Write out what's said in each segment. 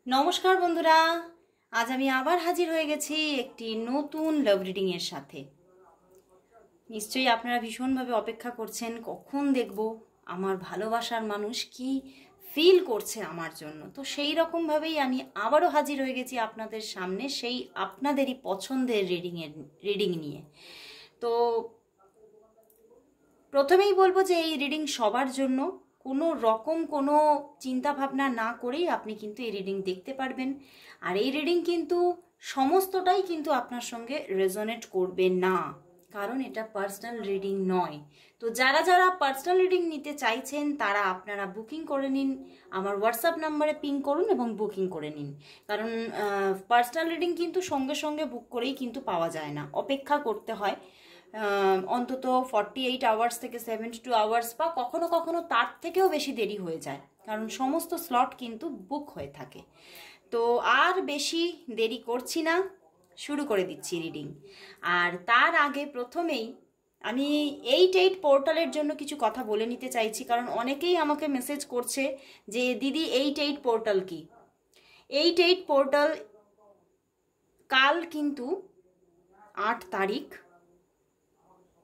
নমস্কার বন্ধুরা, আজ আমি আবার হাজির হয়ে গেছি একটি নতুন লাভ রিডিং এর সাথে। নিশ্চয়ই আপনারা ভীষণভাবে অপেক্ষা করছেন কখন দেখব আমার ভালোবাসার মানুষ কি ফিল করছে আমার জন্য। তো সেই রকমভাবেই আমি আবারও হাজির হয়ে গেছি আপনাদের সামনে সেই আপনাদেরই পছন্দের রিডিং নিয়ে। তো প্রথমেই বলবো যে এই রিডিং সবার জন্য, কোনো রকম কোনো চিন্তা ভাবনা না করেই আপনি কিন্তু এই রিডিং দেখতে পারবেন। আর এই রিডিং কিন্তু সমস্তটাই কিন্তু আপনার সঙ্গে রেজোনেট করবে না, কারণ এটা পার্সোনাল রিডিং নয়। তো যারা যারা পার্সোনাল রিডিং নিতে চাইছেন তারা আপনারা বুকিং করে নিন, আমার হোয়াটসঅ্যাপ নাম্বারে পিং করুন এবং বুকিং করে নিন। কারণ পার্সোনাল রিডিং কিন্তু সঙ্গে সঙ্গে বুক করেই কিন্তু পাওয়া যায় না, অপেক্ষা করতে হয় অন্তত 48 আওয়ার্স থেকে 72 আওয়ার্স, বা কখনো কখনো তার থেকেও বেশি দেরি হয়ে যায়, কারণ সমস্ত স্লট কিন্তু বুক হয়ে থাকে। তো আর বেশি দেরি করছি না, শুরু করে দিচ্ছি রিডিং। আর তার আগে প্রথমেই আমি 88 পোর্টালের জন্য কিছু কথা বলে নিতে চাইছি, কারণ অনেকেই আমাকে মেসেজ করছে যে দিদি 88 পোর্টাল কি। 88 পোর্টাল কাল কিন্তু 8 তারিখ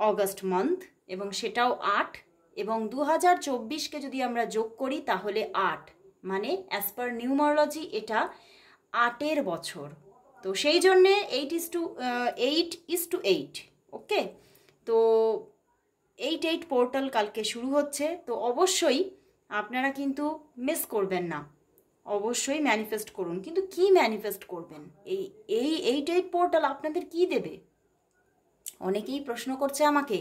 অগস্ট মান্থ, এবং সেটাও 8, এবং 2024কে যদি আমরা যোগ করি তাহলে 8, মানে অ্যাজ পার নিউমারোলজি এটা 8-এর বছর। তো সেই জন্যে 8:8 ওকে। তো 88 পোর্টাল কালকে শুরু হচ্ছে, তো অবশ্যই আপনারা কিন্তু মিস করবেন না, অবশ্যই ম্যানিফেস্ট করুন। কিন্তু কি ম্যানিফেস্ট করবেন? এই 88 পোর্টাল আপনাদের কি দেবে, অনেকেই প্রশ্ন করছে আমাকে।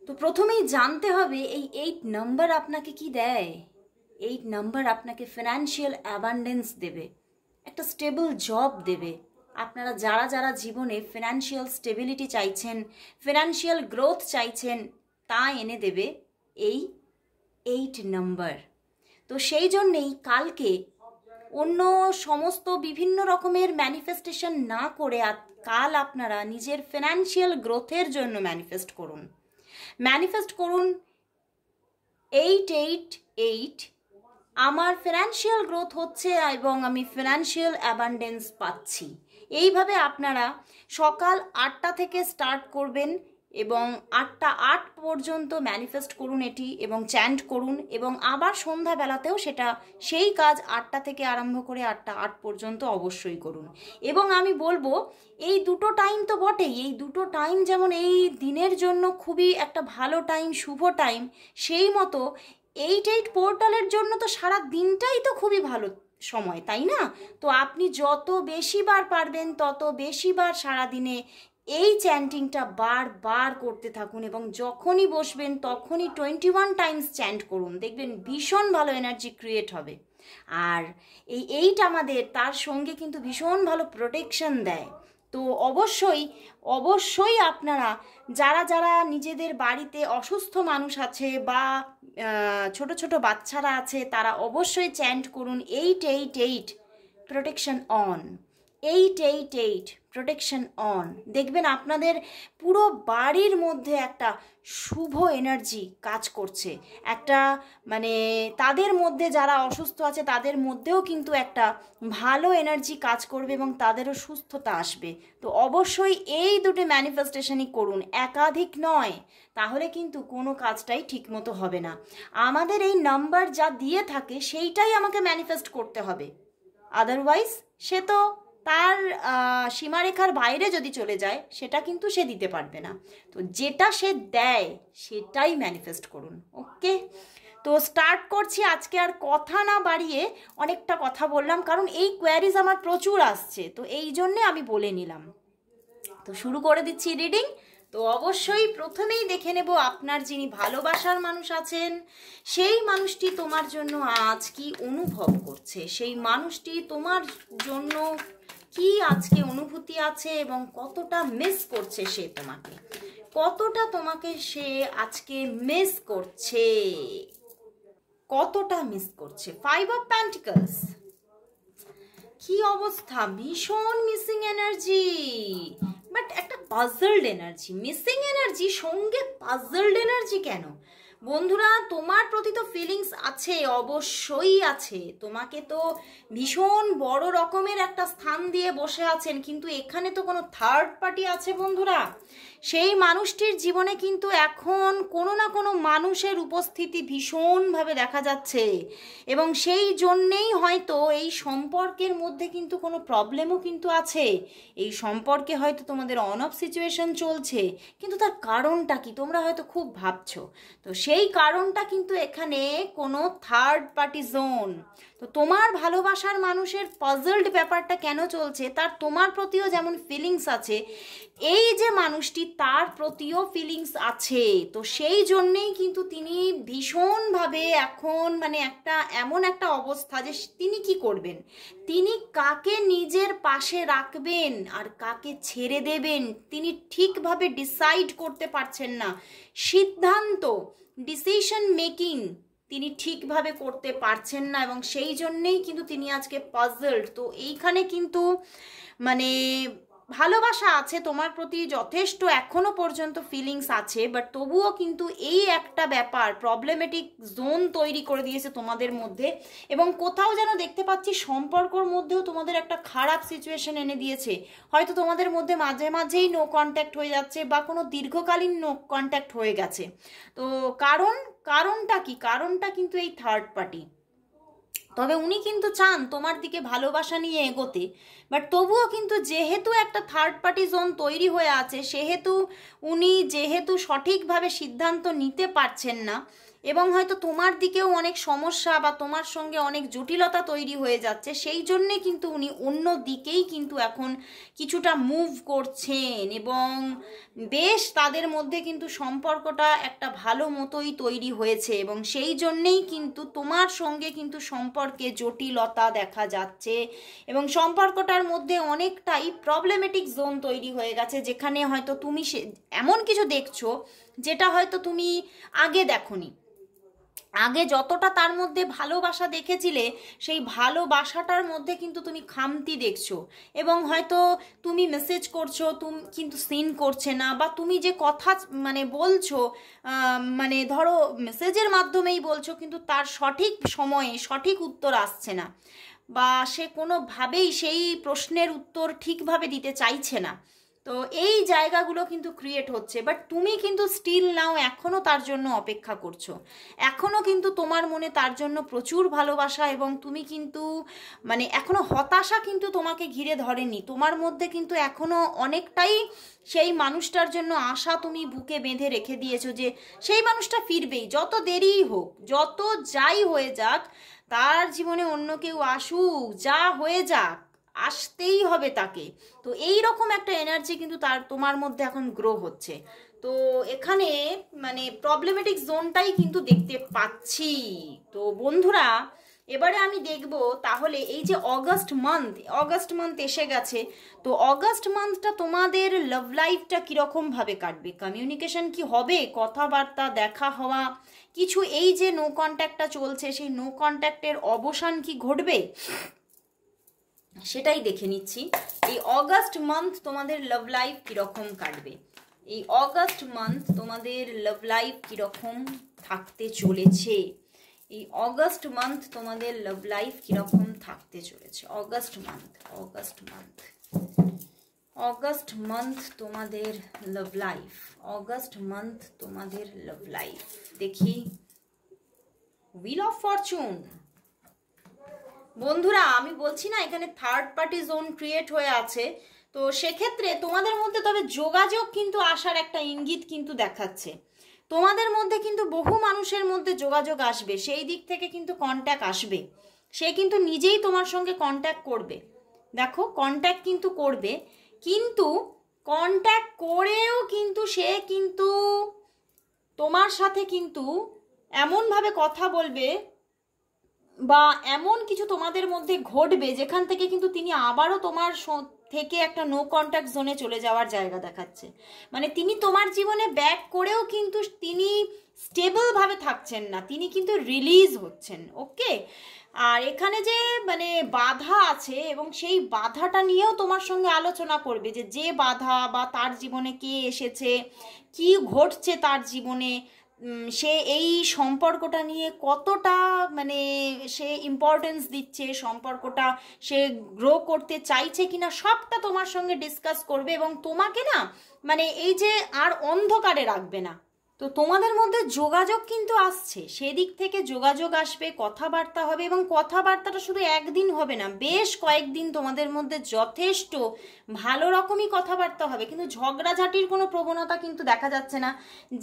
তো প্রথমেই জানতে হবে এই 8 নাম্বার আপনাকে কি দেয়। 8 নাম্বার আপনাকে ফিনান্সিয়াল অ্যাবান্ডেন্স দেবে, একটা স্টেবল জব দেবে। আপনারা যারা যারা জীবনে ফিনান্সিয়াল স্টেবিলিটি চাইছেন, ফিনান্সিয়াল গ্রোথ চাইছেন, তা এনে দেবে এই 8 নাম্বার। তো সেই জন্যেই কালকে অন্য সমস্ত বিভিন্ন রকমের ম্যানিফেস্টেশন না করে কাল আপনারা নিজের ফিনান্সিয়াল গ্রোথের জন্য ম্যানিফেস্ট করুন। 888 আমার ফিনান্সিয়াল গ্রোথ হচ্ছে এবং আমি ফিনান্সিয়াল অ্যাবান্ডেন্স পাচ্ছি। এইভাবে আপনারা সকাল 8টা থেকে স্টার্ট করবেন এবং 8টা 8 পর্যন্ত ম্যানিফেস্ট করুন এটি, এবং চ্যান্ট করুন, এবং আবার সন্ধ্যাবেলাতেও সেটা সেই কাজ 8টা থেকে আরম্ভ করে 8টা 8 পর্যন্ত অবশ্যই করুন। এবং আমি বলবো এই দুটো টাইম তো বটেই, এই দুটো টাইম যেমন এই দিনের জন্য খুবই একটা ভালো টাইম, শুভ টাইম, সেই মতো 88 পোর্টালের জন্য তো সারা দিনটাই তো খুবই ভালো সময়, তাই না? তো আপনি যত বেশিবার পারবেন তত বেশিবার সারাদিনে এই চ্যান্টিংটা বারবার করতে থাকুন, এবং যখনই বসবেন তখনই 21 টাইমস চ্যান্ট করুন, দেখবেন ভীষণ ভালো এনার্জি ক্রিয়েট হবে। আর এই 8 আমাদের তার সঙ্গে কিন্তু ভীষণ ভালো প্রোটেকশন দেয়। তো অবশ্যই অবশ্যই আপনারা যারা যারা নিজেদের বাড়িতে অসুস্থ মানুষ আছে বা ছোট ছোট বাচ্চারা আছে, তারা অবশ্যই চ্যান্ট করুন 888 প্রোটেকশন অন, 888 প্রোটেকশন অন। দেখবেন আপনাদের পুরো বাড়ির মধ্যে একটা শুভ এনার্জি কাজ করছে, একটা মানে তাদের মধ্যে যারা অসুস্থ আছে তাদের মধ্যেও কিন্তু একটা ভালো এনার্জি কাজ করবে এবং তাদেরও সুস্থতা আসবে। তো অবশ্যই এই দুটো ম্যানিফেস্টেশনই করুন, একাধিক নয়, তাহলে কিন্তু কোনো কাজটাই ঠিকমতো হবে না। আমাদের এই নাম্বার যা দিয়ে থাকে সেইটাই আমাকে ম্যানিফেস্ট করতে হবে, আদারওয়াইজ সে তো তার সীমারেখার বাইরে যদি চলে যায় সেটা কিন্তু সে দিতে পারবে না। তো যেটা সে দেয় সেটাই ম্যানিফেস্ট করুন, ওকে। তো স্টার্ট করছি আজকে, আর কথা না বাড়িয়ে, অনেকটা কথা বললাম কারণ এই কোয়ারিজ আমার প্রচুর আসছে, তো এই জন্যে আমি বলে নিলাম। তো শুরু করে দিচ্ছি রিডিং। তো অবশ্যই প্রথমেই দেখে নেব আপনার যিনি ভালোবাসার মানুষ আছেন সেই মানুষটি তোমার জন্য আজ কি অনুভব করছে, সেই মানুষটি তোমার জন্য কি আজকে অনুভূতি আছে এবং কতটা মিস করছে সে তোমাকে, কতটা তোমাকে সে আজকে মিস করছে, কতটা মিস করছে। 5 অফ পেন্টিকলস, কি অবস্থা, ভীষণ মিসিং এনার্জি, বাট একটা পাজলড এনার্জি, মিসিং এনার্জি সঙ্গে পাজলড এনার্জি কেন? বন্ধুরা, তোমার প্রতি তো ফিলিংস আছে, অবশ্যই আছে। তোমাকে তো ভীষণ বড় রকমের একটা স্থান দিয়ে বসে আছেন, কিন্তু এখানে তো কোনো থার্ড পার্টি আছে বন্ধুরা। সেই মানুষটির জীবনে কিন্তু এখন কোনো না কোনো মানুষের উপস্থিতি ভীষণভাবে দেখা যাচ্ছে, এবং সেই জন্যেই হয়তো এই সম্পর্কের মধ্যে কিন্তু কোনো প্রবলেমও কিন্তু আছে। এই সম্পর্কে হয়তো তোমাদের অন অফ সিচুয়েশন চলছে, কিন্তু তার কারণটা কি তোমরা হয়তো খুব ভাবছো। তো সেই কারণটা কিন্তু এখানে কোনো থার্ড পার্টি জোন। তো তোমার ভালোবাসার মানুষের পাজলড ব্যাপারটা কেন চলছে, তার তোমার প্রতিও যেমন ফিলিংস আছে, এই যে মানুষটি তার প্রতিও ফিলিংস আছে। তো সেই জন্যেই কিন্তু তিনি ভীষণভাবে এখন মানে এমন একটা অবস্থা যে তিনি কি করবেন, তিনি কাকে নিজের পাশে রাখবেন আর কাকে ছেড়ে দেবেন তিনি ঠিকভাবে ডিসাইড করতে পারছেন না। সিদ্ধান্ত, ডিসিশন মেকিং তিনি ঠিকভাবে করতে পারছেন না, এবং সেই জন্যেই কিন্তু তিনি আজকে পাজলড। তো এইখানে কিন্তু মানে ভালোবাসা আছে তোমার প্রতি যথেষ্ট, এখনো পর্যন্ত ফিলিংস আছে, বাট তবুও কিন্তু এই একটা ব্যাপার প্রবলেমেটিক জোন তৈরি করে দিয়েছে তোমাদের মধ্যে, এবং কোথাও যেন দেখতে পাচ্ছি সম্পর্কর মধ্যেও তোমাদের একটা খারাপ সিচুয়েশন এনে দিয়েছে। হয়তো তোমাদের মধ্যে মাঝে মাঝেই নো কন্ট্যাক্ট হয়ে যাচ্ছে, বা কোনো দীর্ঘকালীন নো কন্ট্যাক্ট হয়ে গেছে। তো কারণটা কি? কারণটা কিন্তু এই থার্ড পার্টি। তবে উনি কিন্তু চান তোমার দিকে ভালোবাসা নিয়ে এগোতে, বাট তবুও কিন্তু যেহেতু একটা থার্ড পার্টি জোন তৈরি হয়ে আছে, সেহেতু উনি যেহেতু সঠিকভাবে সিদ্ধান্ত নিতে পারছেন না, এবং হয়তো তোমার দিকেও অনেক সমস্যা বা তোমার সঙ্গে অনেক জটিলতা তৈরি হয়ে যাচ্ছে, সেই জন্যে কিন্তু উনি অন্য দিকেই কিন্তু এখন কিছুটা মুভ করছেন, এবং বেশ তাদের মধ্যে কিন্তু সম্পর্কটা একটা ভালো মতোই তৈরি হয়েছে, এবং সেই জন্যেই কিন্তু তোমার সঙ্গে কিন্তু সম্পর্কে জটিলতা দেখা যাচ্ছে, এবং সম্পর্কটার মধ্যে অনেকটাই প্রবলেমেটিক জোন তৈরি হয়ে গেছে, যেখানে হয়তো তুমি এমন কিছু দেখছো যেটা হয়তো তুমি আগে দেখোনি। আগে যতটা তার মধ্যে ভালোবাসা দেখেছিলে, সেই ভালোবাসাটার মধ্যে কিন্তু তুমি খামতি দেখছো, এবং হয়তো তুমি মেসেজ করছো তুমি কিন্তু সিন করছে না, বা তুমি যে কথা মানে বলছো মানে ধরো মেসেজের মাধ্যমেই বলছো, কিন্তু তার সঠিক সময়ে সঠিক উত্তর আসছে না, বা সে কোনোভাবেই সেই প্রশ্নের উত্তর ঠিকভাবে দিতে চাইছে না। তো এই জায়গাগুলো কিন্তু ক্রিয়েট হচ্ছে, বাট তুমি কিন্তু স্টিল নাও এখনও তার জন্য অপেক্ষা করছো, এখনও কিন্তু তোমার মনে তার জন্য প্রচুর ভালোবাসা, এবং তুমি কিন্তু মানে এখনও হতাশা কিন্তু তোমাকে ঘিরে ধরেনি, তোমার মধ্যে কিন্তু এখনও অনেকটাই সেই মানুষটার জন্য আশা তুমি বুকে বেঁধে রেখে দিয়েছো, যে সেই মানুষটা ফিরবেই, যত দেরিই হোক, যত যাই হয়ে যাক, তার জীবনে অন্য কেউ আসুক, যা হয়ে যাক, আসতেই হবে তাকে। তো এই রকম একটা এনার্জি কিন্তু তোমার মধ্যে এখন গ্রো হচ্ছে। তো এখানে মানে প্রবলেমেটিক জোনটাই কিন্তু দেখতে পাচ্ছি। তো বন্ধুরা, এবারে আমি দেখব তাহলে এই যে অগাস্ট মান্থ এসে গেছে, তো অগাস্ট মান্থটা তোমাদের লাভ লাইফটা কীরকম ভাবে কাটবে, কমিউনিকেশন কি হবে, কথাবার্তা দেখা হওয়া কিছু, এই যে নো কন্ট্যাক্টটা চলছে সেই নো কন্ট্যাক্টের অবসান কি ঘটবে, সেটাই দেখে নিচ্ছি। এই অগাস্ট মান্থ তোমাদের লাভ লাইফ কিরকম কাটবে, এই অগাস্ট মান্থ তোমাদের লাভ লাইফ কিরকম থাকতে চলেছে, এই অগাস্ট মান্থ তোমাদের লাভ লাইফ কিরকম থাকতে চলেছে। অগাস্ট মান্থ তোমাদের লাভ লাইফ, অগাস্ট মান্থ তোমাদের লাভ লাইফ। দেখি হুইল অফ ফরচুন। বন্ধুরা, আমি বলছি না এখানে থার্ড পার্টি জোন ক্রিয়েট হয়ে আছে, তো সেক্ষেত্রে তোমাদের মধ্যে তবে যোগাযোগ কিন্তু আসার একটা ইঙ্গিত কিন্তু দেখাচ্ছে, তোমাদের মধ্যে কিন্তু বহু মানুষের মধ্যে যোগাযোগ আসবে, সেই দিক থেকে কিন্তু কন্ট্যাক্ট আসবে, সে কিন্তু নিজেই তোমার সঙ্গে কন্ট্যাক্ট করবে। দেখো কন্ট্যাক্ট কিন্তু করবে, কিন্তু কন্ট্যাক্ট করেও কিন্তু সে কিন্তু তোমার সাথে কিন্তু এমনভাবে কথা বলবে, বা এমন কিছু তোমাদের মধ্যে ঘটবে যেখান থেকে কিন্তু তিনি আবারও তোমার থেকে একটা নো কন্ট্যাক্ট জোনে চলে যাওয়ার জায়গা দেখাচ্ছে। মানে তিনি তোমার জীবনে ব্যাক করেও কিন্তু তিনি স্টেবল ভাবে থাকছেন না, তিনি কিন্তু রিলিজ হচ্ছেন। ওকে, আর এখানে যে মানে বাধা আছে, এবং সেই বাধাটা নিয়েও তোমার সঙ্গে আলোচনা করবে, যে বাধা বা তার জীবনে কে এসেছে, কি ঘটছে তার জীবনে, সে এই সম্পর্কটা নিয়ে কতটা মানে সে ইম্পর্টেন্স দিচ্ছে, সম্পর্কটা সে গ্রো করতে চাইছে কিনা সবটা তোমার সঙ্গে ডিসকাস করবে এবং তোমাকে না মানে এই যে আর অন্ধকারে রাখবে না। তো তোমাদের মধ্যে যোগাযোগ কিন্তু আসছে, সেদিক থেকে যোগাযোগ আসবে, কথাবার্তা হবে এবং কথাবার্তাটা শুধু একদিন হবে না, বেশ কয়েকদিন তোমাদের মধ্যে যথেষ্ট ভালো রকমই কথাবার্তা হবে। কিন্তু ঝগড়াঝাটির কোনো প্রবণতা কিন্তু দেখা যাচ্ছে না,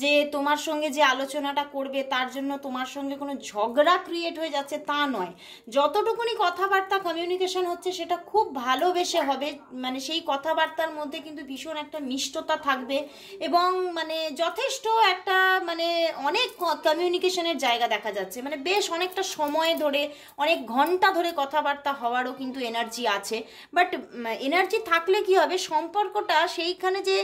যে তোমার সঙ্গে যে আলোচনাটা করবে তার জন্য তোমার সঙ্গে কোনো ঝগড়া ক্রিয়েট হয়ে যাচ্ছে তা নয়। যতটুকুনি কথাবার্তা কমিউনিকেশন হচ্ছে সেটা খুব ভালোবেসে হবে, মানে সেই কথাবার্তার মধ্যে কিন্তু ভীষণ একটা মিষ্টতা থাকবে এবং মানে যথেষ্ট একটা মানে অনেক কমিউনিকেশনের জায়গা দেখা যাচ্ছে, মানে বেশ অনেকটা সময় ধরে অনেক ঘন্টা ধরে কথাবার্তা হওয়ারও কিন্তু এনার্জি আছে। বাট এনার্জি থাকলে কি হবে, সম্পর্কটা সেইখানে যে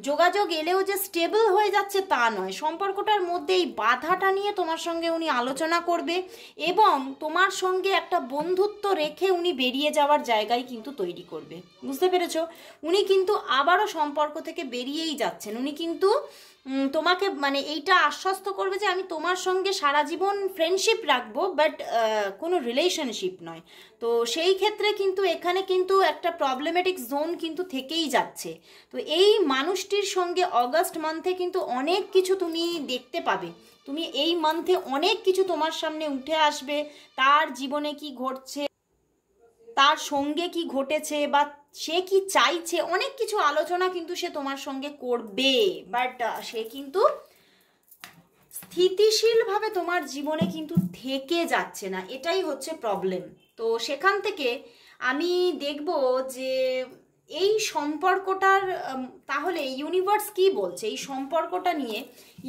যোগাযোগ এলেও যে স্টেবল হয়ে যাচ্ছে তা নয়। সম্পর্কটার মধ্যে এই বাধাটা নিয়ে তোমার সঙ্গে উনি আলোচনা করবে এবং তোমার সঙ্গে একটা বন্ধুত্ব রেখে উনি বেরিয়ে যাওয়ার জায়গায় কিন্তু তৈরি করবে। বুঝতে পেরেছো? উনি কিন্তু আবারও সম্পর্ক থেকে বেরিয়েই যাচ্ছেন। উনি কিন্তু তোমাকে মানে এইটা আশ্বস্ত করবে যে আমি তোমার সঙ্গে সারা জীবন ফ্রেন্ডশিপ রাখবো, বাট কোনো রিলেশনশিপ নয়। তো সেই ক্ষেত্রে কিন্তু এখানে কিন্তু একটা প্রবলেমেটিক জোন কিন্তু থেকেই যাচ্ছে। তো এই মানুষটির সঙ্গে অগাস্ট মান্থে কিন্তু অনেক কিছু তুমি দেখতে পাবে। তুমি এই মান্থে অনেক কিছু তোমার সামনে উঠে আসবে, তার জীবনে কি ঘটছে, তার সঙ্গে কি ঘটেছে বা সে কি চাইছে, অনেক কিছু আলোচনা কিন্তু সে তোমার সঙ্গে করবে। বাট সে কিন্তু স্থিতিশীলভাবে তোমার জীবনে কিন্তু থেকে যাচ্ছে না, এটাই হচ্ছে প্রবলেম। তো সেখান থেকে আমি দেখব যে এই সম্পর্কটার তাহলে ইউনিভার্স কি বলছে এই সম্পর্কটা নিয়ে,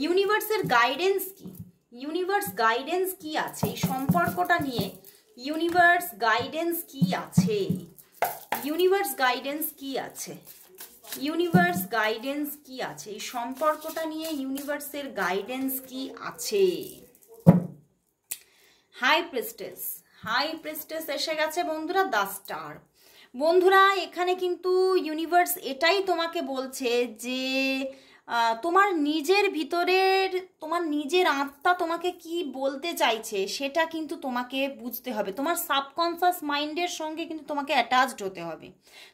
ইউনিভার্সের গাইডেন্স কি, ইউনিভার্স গাইডেন্স কি আছে এই সম্পর্কটা নিয়ে, ইউনিভার্স গাইডেন্স কি আছে, ইউনিভার্স গাইডেন্স কি আছে, ইউনিভার্স গাইডেন্স কি আছে এই সম্পর্কটা নিয়ে, ইউনিভার্সের গাইডেন্স কি আছে। হাই প্রিস্টেস, হাই প্রিস্টেস এসে গেছে বন্ধুরা, 10 স্টার। বন্ধুরা এখানে কিন্তু ইউনিভার্স এটাই তোমাকে বলছে যে তোমার নিজের ভিতরের, তোমার নিজের আত্মা তোমাকে কি বলতে চাইছে সেটা কিন্তু তোমাকে বুঝতে হবে। তোমার সাবকনসিয়াস মাইন্ডের সঙ্গে কিন্তু তোমাকে অ্যাটাচড হতে হবে।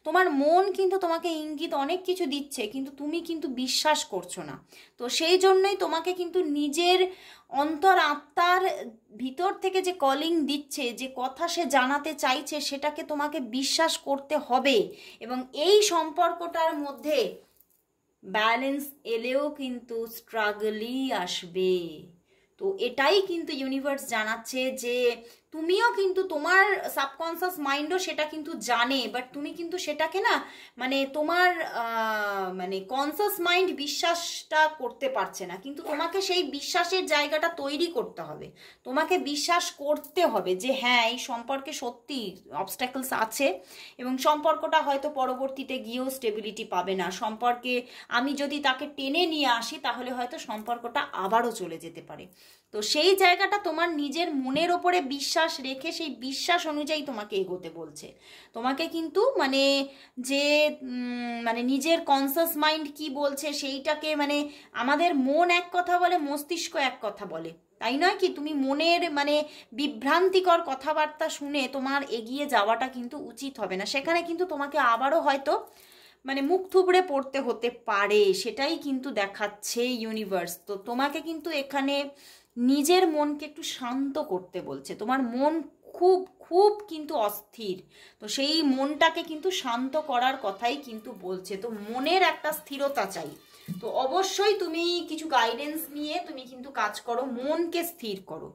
তোমার মন কিন্তু তোমাকে ইঙ্গিত অনেক কিছু দিচ্ছে, কিন্তু তুমি কিন্তু বিশ্বাস করছো না। তো সেই জন্যই তোমাকে কিন্তু নিজের অন্তর আত্মার ভিতর থেকে যে কলিং দিচ্ছে, যে কথা সে জানাতে চাইছে, সেটাকে তোমাকে বিশ্বাস করতে হবে। এবং এই সম্পর্কটার মধ্যে ব্যালেন্স এলেও কিন্তু স্ট্রাগলই আসবে। তো এটাই কিন্তু ইউনিভার্স জানাচ্ছে যে তুমিও কিন্তু তোমার সাবকনসিয়াস মাইন্ডও সেটা কিন্তু জানে, বাট তুমি কিন্তু সেটাকে না মানে তোমার মানে কনসিয়াস মাইন্ড বিশ্বাসটা করতে পারছে না। কিন্তু তোমাকে সেই বিশ্বাসের জায়গাটা তৈরি করতে হবে, তোমাকে বিশ্বাস করতে হবে যে হ্যাঁ এই সম্পর্কে সত্যি অবস্ট্যাকলস আছে এবং সম্পর্কটা হয়তো পরবর্তীতে গিয়েও স্টেবিলিটি পাবে না। সম্পর্কে আমি যদি তাকে টেনে নিয়ে আসি তাহলে হয়তো সম্পর্কটা আবারও চলে যেতে পারে। তো সেই জায়গাটা তোমার নিজের মনের ওপরে বিশ্বাস রেখে সেই বিশ্বাস অনুযায়ী তোমাকে এগোতে বলছে। তোমাকে কিন্তু মানে যে মানে নিজের কনসাস মাইন্ড কি বলছে সেইটাকে মানে আমাদের মন এক কথা বলে, মস্তিষ্ক এক কথা বলে, তাই নয় কি? তুমি মনের মানে বিভ্রান্তিকর কথাবার্তা শুনে তোমার এগিয়ে যাওয়াটা কিন্তু উচিত হবে না। সেখানে কিন্তু তোমাকে আবারও হয়তো মানে মুখ থুবড়ে পড়তে হতে পারে, সেটাই কিন্তু দেখাচ্ছে ইউনিভার্স। তো তোমাকে কিন্তু এখানে নিজের মনকে একটু শান্ত করতে বলছে। তোমার মন খুব খুব কিন্তু অস্থির, তো সেই মনটাকে কিন্তু শান্ত করার কথাই কিন্তু বলছে। তো মনের একটা স্থিরতা চাই। তো অবশ্যই তুমি কিছু গাইডেন্স নিয়ে তুমি কিন্তু কাজ করো, মনকে স্থির করো।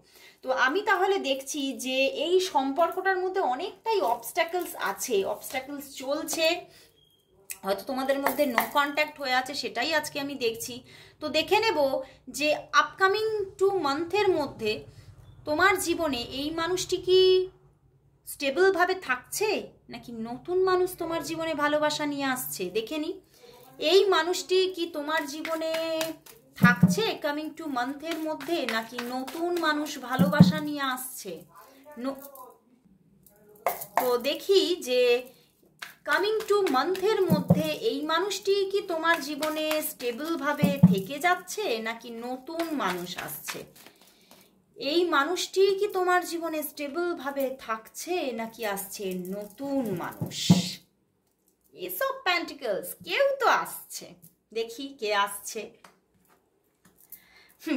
তো আমি তাহলে দেখছি যে এই সম্পর্কটার মধ্যে অনেকটাই অবস্ট্যাকলস আছে, অবস্ট্যাকলস চলছে, হয়তো তোমাদের মধ্যে নো কন্ট্যাক্ট হয়ে আছে, সেটাই আজকে আমি দেখছি। তো দেখে নেব যে আপকামিং 2 মান্থের মধ্যে তোমার জীবনে এই মানুষটি কি স্টেবলভাবে থাকছে নাকি নতুন মানুষ তোমার জীবনে ভালোবাসা নিয়ে আসছে। দেখে নি এই মানুষটি কি তোমার জীবনে থাকছে কামিং 2 মান্থের মধ্যে নাকি নতুন মানুষ ভালোবাসা নিয়ে আসছে। তো দেখি যে কামিং টু মান্থের মধ্যে এই মানুষটি কি তোমার জীবনে স্টেবলভাবে থেকে যাচ্ছে নাকি নতুন মানুষ আসছে? এই মানুষটি কি তোমার জীবনে স্টেবলভাবে থাকছে নাকি আসছে নতুন মানুষ? এস অফ পেন্টিকলস, কেউ তো আসছে, দেখি কে আসছে।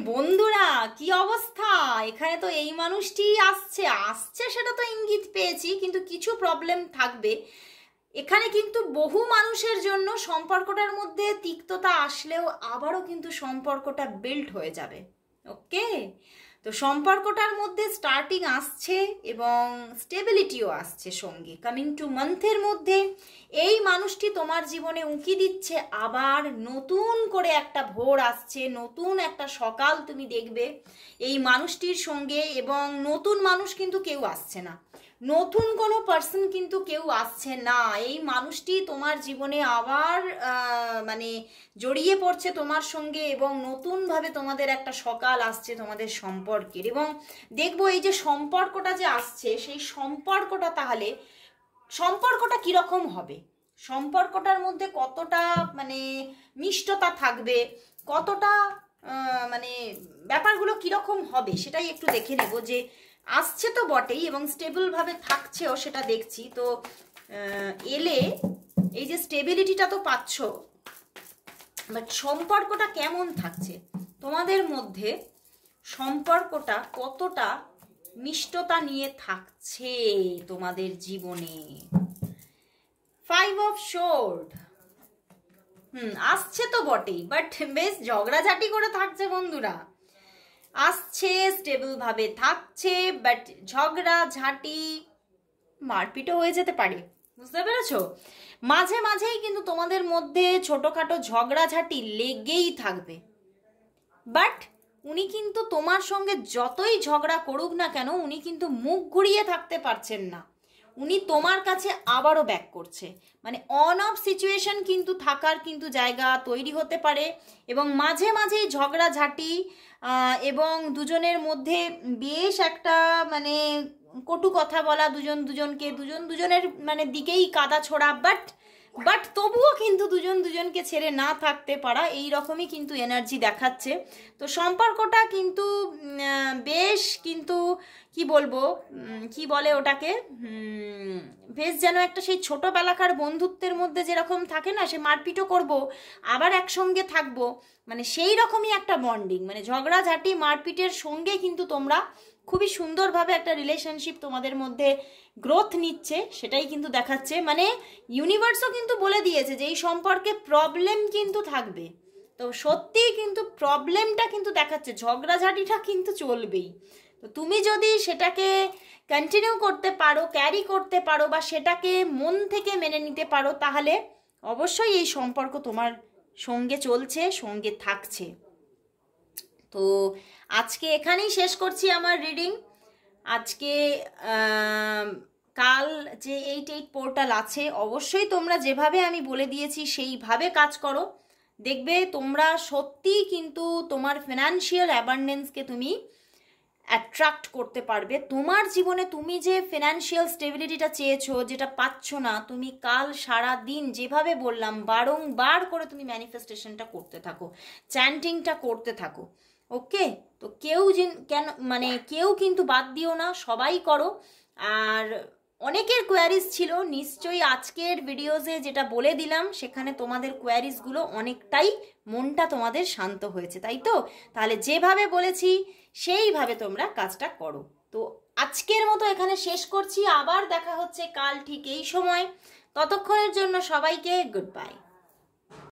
বন্ধুরা কি অবস্থা, এখানে তো এই মানুষটি আসছে সেটা তো ইঙ্গিত পেয়েছি, কিন্তু কিছু প্রবলেম থাকবে এখানে। কিন্তু বহু মানুষের জন্য সম্পর্কটার মধ্যে তিক্ততা আসলেও আবারও কিন্তু সম্পর্কটা বিল্ড হয়ে যাবে। ওকে, তো সম্পর্কটার মধ্যে স্টার্টিং আসছে এবং স্টেবিলিটিও আসছে সঙ্গে। কামিং টু মান্থের মধ্যে এই মানুষটি তোমার জীবনে উঁকি দিচ্ছে, আবার নতুন করে একটা ভোর আসছে, নতুন একটা সকাল তুমি দেখবে এই মানুষটির সঙ্গে। এবং নতুন মানুষ কিন্তু কেউ আসছে না, নতুন কোনো পার্সন কিন্তু কেউ আসছে না। এই মানুষটি তোমার জীবনে আবার মানে জড়িয়ে পড়ছে তোমার সঙ্গে এবং নতুনভাবে তোমাদের একটা সকাল আসছে তোমাদের সম্পর্কের। এবং দেখবো এই যে সম্পর্কটা যে আসছে, সেই সম্পর্কটা তাহলে সম্পর্কটা কীরকম হবে, সম্পর্কটার মধ্যে কতটা মানে মিষ্টতা থাকবে, কতটা মানে ব্যাপারগুলো কীরকম হবে সেটাই একটু দেখে নেব। যে আসছে তো বটেই এবং স্টেবলভাবে থাকছেও সেটা দেখছি। তো এলে এই যে স্টেবিলিটিটা তো পাচ্ছ, বাট সম্পর্কটা কেমন থাকছে তোমাদের মধ্যে, সম্পর্কটা কতটা মিষ্টতা নিয়ে থাকছে তোমাদের জীবনে। 5 অফ সোর্ড, আসছে তো বটেই, বাট বেশ ঝগড়াঝাটি করে থাকছে বন্ধুরা। আসছে, স্টেবলভাবে থাকছে, বাট ঝগড়া ঝাঁটি মারপিটও হয়ে যেতে পারে, বুঝতে পেরেছো? মাঝে মাঝেই কিন্তু তোমাদের মধ্যে ছোটখাটো ঝগড়াঝাঁটি লেগেই থাকবে। বাট উনি কিন্তু তোমার সঙ্গে যতই ঝগড়া করুক না কেন, উনি কিন্তু মুখ ঘুরিয়ে থাকতে পারছেন না, উনি তোমার কাছে আবারও ব্যাক করছে। মানে অন অফ সিচুয়েশন কিন্তু থাকার কিন্তু জায়গা তৈরি হতে পারে। এবং মাঝে মাঝেই ঝগড়াঝাঁটি এবং দুজনের মধ্যে বেশ একটা মানে কটু কথা বলা, দুজনকে দুজনের মানে দিকেই কাদা ছোড়া, বাট তবুও কিন্তু দুজনকে ছেড়ে না থাকতে পারা, এই রকমই কিন্তু এনার্জি দেখাচ্ছে। তো সম্পর্কটা কিন্তু বেশ কিন্তু কি বলবো, কি বলে ওটাকে, বেশ যেন একটা সেই ছোটোবেলাকার বন্ধুত্বের মধ্যে যেরকম থাকে না, সে মারপিটও করব আবার একসঙ্গে থাকবো, মানে সেই রকমই একটা বন্ডিং। মানে ঝগড়াঝাঁটি মারপিটের সঙ্গে কিন্তু তোমরা খুবই সুন্দরভাবে একটা রিলেশনশিপ তোমাদের মধ্যে গ্রোথ নিচ্ছে, সেটাই কিন্তু দেখাচ্ছে। মানে ইউনিভার্সও কিন্তু বলে দিয়েছে যে এই সম্পর্কে প্রবলেম কিন্তু থাকবে। তো সত্যিই কিন্তু প্রবলেমটা কিন্তু দেখাচ্ছে, ঝগড়াঝাঁটিটা কিন্তু চলবেই। তো তুমি যদি সেটাকে কন্টিনিউ করতে পারো, ক্যারি করতে পারো, বা সেটাকে মন থেকে মেনে নিতে পারো, তাহলে অবশ্যই এই সম্পর্ক তোমার সঙ্গে চলছে, সঙ্গে থাকছে। তো আজকে এখানেই শেষ করছি আমার রিডিং। আজকে কাল যে 8 পোর্টাল আছে, অবশ্যই তোমরা যেভাবে আমি বলে দিয়েছি সেইভাবে কাজ করো, দেখবে তোমরা সত্যিই কিন্তু তোমার ফিনান্সিয়াল অ্যাবান্ডেন্সকে তুমি অ্যাট্রাক্ট করতে পারবে তোমার জীবনে। তুমি যে ফিনান্সিয়াল স্টেবিলিটিটা চেয়েছো, যেটা পাচ্ছ না, তুমি কাল সারা দিন যেভাবে বললাম বারংবার করে তুমি ম্যানিফেস্টেশনটা করতে থাকো, চ্যান্টিংটা করতে থাকো। ওকে, তো কেউ কিন্তু বাদ দিও না, সবাই করো। আর অনেকের কোয়ারিজ ছিল, নিশ্চয়ই আজকের ভিডিওতে যেটা বলে দিলাম সেখানে তোমাদের কোয়ারিজগুলো অনেকটাই মনটা তোমাদের শান্ত হয়েছে, তাই তো? তাহলে যেভাবে বলেছি সেইভাবে তোমরা কাজটা করো। তো আজকের মতো এখানে শেষ করছি, আবার দেখা হচ্ছে কাল ঠিক এই সময়। ততক্ষণের জন্য সবাইকে গুড বাই।